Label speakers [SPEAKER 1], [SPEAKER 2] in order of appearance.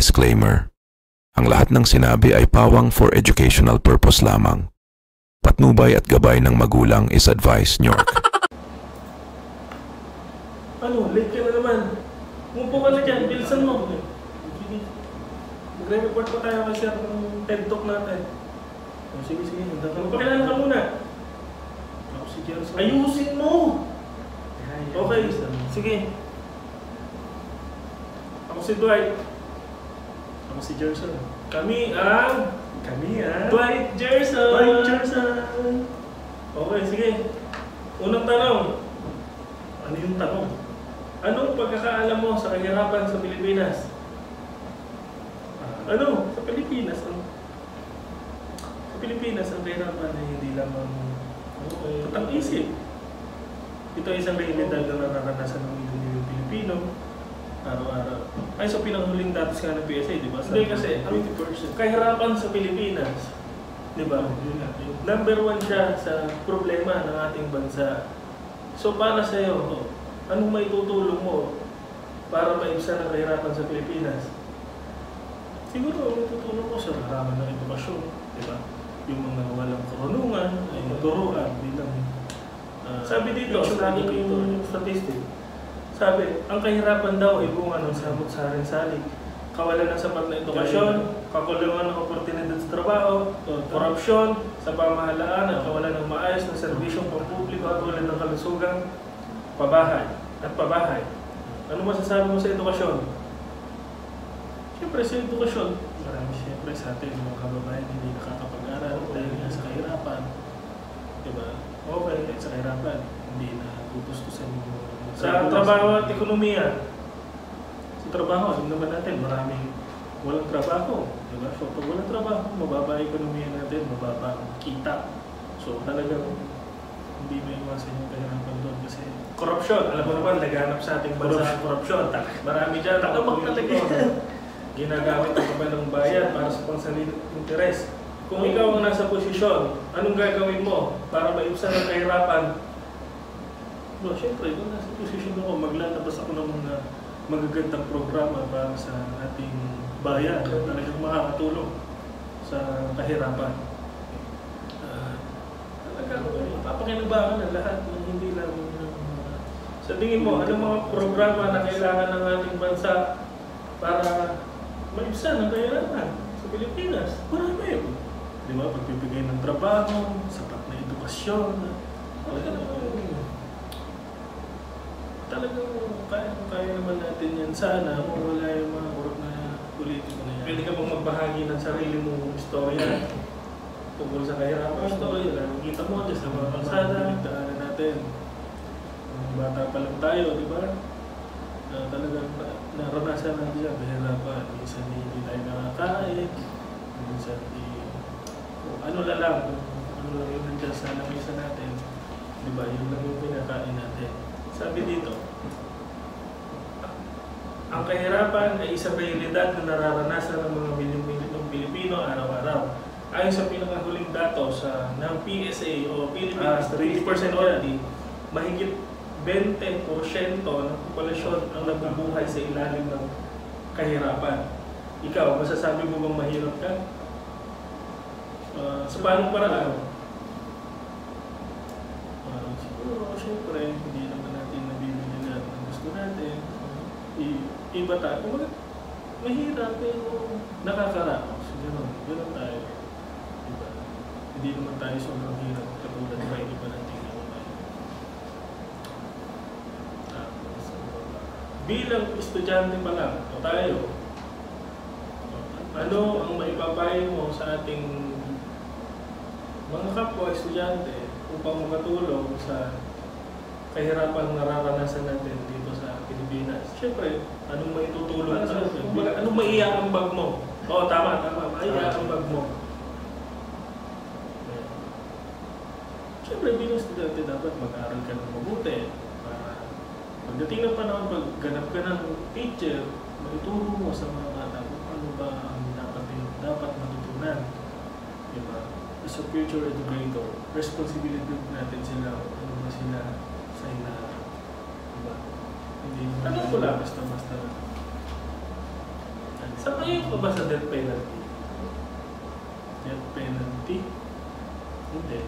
[SPEAKER 1] Disclaimer. Ang lahat ng sinabi ay pawang for educational purpose lamang. Patnubay at gabay ng magulang is advice nyo.
[SPEAKER 2] Ano? Late ka na naman. Umupo ka na dyan. Bilisan mo. Sige. Magre-report pa tayo kasi ang TED Talk natin. Sige. Magpakilala ka muna. Ako si Gerson. Ayusin mo! Okay. Sige. Ako si Dwight. Ako si Gerson. Kami ang Dwight Gerson. Okay, sige. Unang tanong. Ano yung tanong? Anong pagkakaalam mo sa kahirapan sa Pilipinas? Sa Pilipinas? Sa Pilipinas, ang kahirapan ay hindi lamang patang-isip. Ito ay isang realidad na nararanasan ng milyon Pilipino araw-araw. Ay, so pinanghuling datos nga ng PSA, di ba? Hindi kasi, ang kahirapan sa Pilipinas, di ba? Number 1 siya sa problema ng ating bansa. So, para sa'yo, anong may tutulong mo para maibsan ang kahirapan sa Pilipinas? Siguro, ang tutulong mo sa halaman ng edukasyon, di ba? Yung mga walang karunungan, ay maturuan bilang sabi dito, sa ating statistic, sabi, ang kahirapan daw ay bunga ng samot-saring-salig. Kawalan ng sapat na edukasyon, kakulangan ng oportunidad sa trabaho, korupsyon sa pamahalaan at kawalan ng maayos na serbisyong pampubliko at tulad ng kalusugan, pabahay. Ano masasabi mo sa edukasyon? Siyempre sa edukasyon, marami siyempre sa atin mga kababayan hindi nakakapag-aral dahil nga sa kahirapan. Diba? Okay, sa kahirapan, hindi na tutustusan yung sa trabaho at ekonomiya. Sa trabaho, alam naman natin, maraming walang trabaho. Diba? So, pag walang trabaho, mababa ang ekonomiya natin, mababa ang kita. So, talagang hindi may iwasan yung kahirapan doon kasi korupsyon. Alam mo naman, naghanap sa ating bansa ang korupsyon. Marami dyan, takamang talaga. Ginagamit ang kaban ng bayan para sa pangsalilang interes. Kung ikaw ang nasa posisyon, anong gagawin mo para maibsan ang kahirapan? No, siyempre, kung nasa posisyon ako, maglalabas ako ng mga magagandang programa para sa ating bayan na talagang makakatulong sa kahirapan. Talagang papakinabangan ng lahat ng hindi lang sa tingin mo, anong mga programa na kailangan ng ating bansa para maibsan ang kahirapan sa Pilipinas? Marami. Di ba? Pagbibigay ng trabaho, sapat na edukasyon, talagang kaya naman natin yan. Sana kung wala yung mga kurap na politiko na yan. Pwede ka bang magbahagi ng sarili mong istorya tungkol sa kahirapan? Istorya lang. Kita mo sa mga kalsada, daanan natin. Bata pa lang tayo, di ba? Talagang naranasan natin yan. Kahirapan. Minsan hindi tayo nakakain. Minsan ano lang yung nandiyan sa lamesa natin. Di ba? Yun lang yung pinakain natin. Sabi dito, ang kahirapan ay isang realidad na nararanasan ng mga milyong Pilipino araw-araw. Ayon sa pinakahuling datos ng PSA o Philippine Statistics Authority, mahigit 20% ng populasyon ang nabubuhay sa ilalim ng kahirapan. Ikaw, masasabi mo bang mahirap ka? Sa paanong paraan? Siguro, siyempre, hindi naman natin nabibili lahat ng gusto natin. Iba tayo. Mahirap pero nakakaraos. Ganun tayo. Diba? Hindi naman tayo sobrang hirap katulad ng iba natin ngayon. Bilang estudyante pa lang, o tayo, ano ang maipapayo mo sa ating mga kapwa estudyante upang makatulong sa kahirapan nararanasan natin dito sa Pilipinas? Siyempre, anong maitutulong sa atin? Anong maiaambag mo? Oo, tama. Maiaambag mo. Siyempre, bilang estudyante, dapat mag-aaral ka ng mabuti. Para pagdating ng panahon, pagganap ka ng teacher, maituro mo sa mga bata kung ano ba ang dapat matutunan. Diba? As a future educator, responsibility natin sila, ano ba sila sa inaarap. Diba? Hindi naman basta-basta. Sa Sangayon pa ba sa death penalty? Death penalty? Hindi.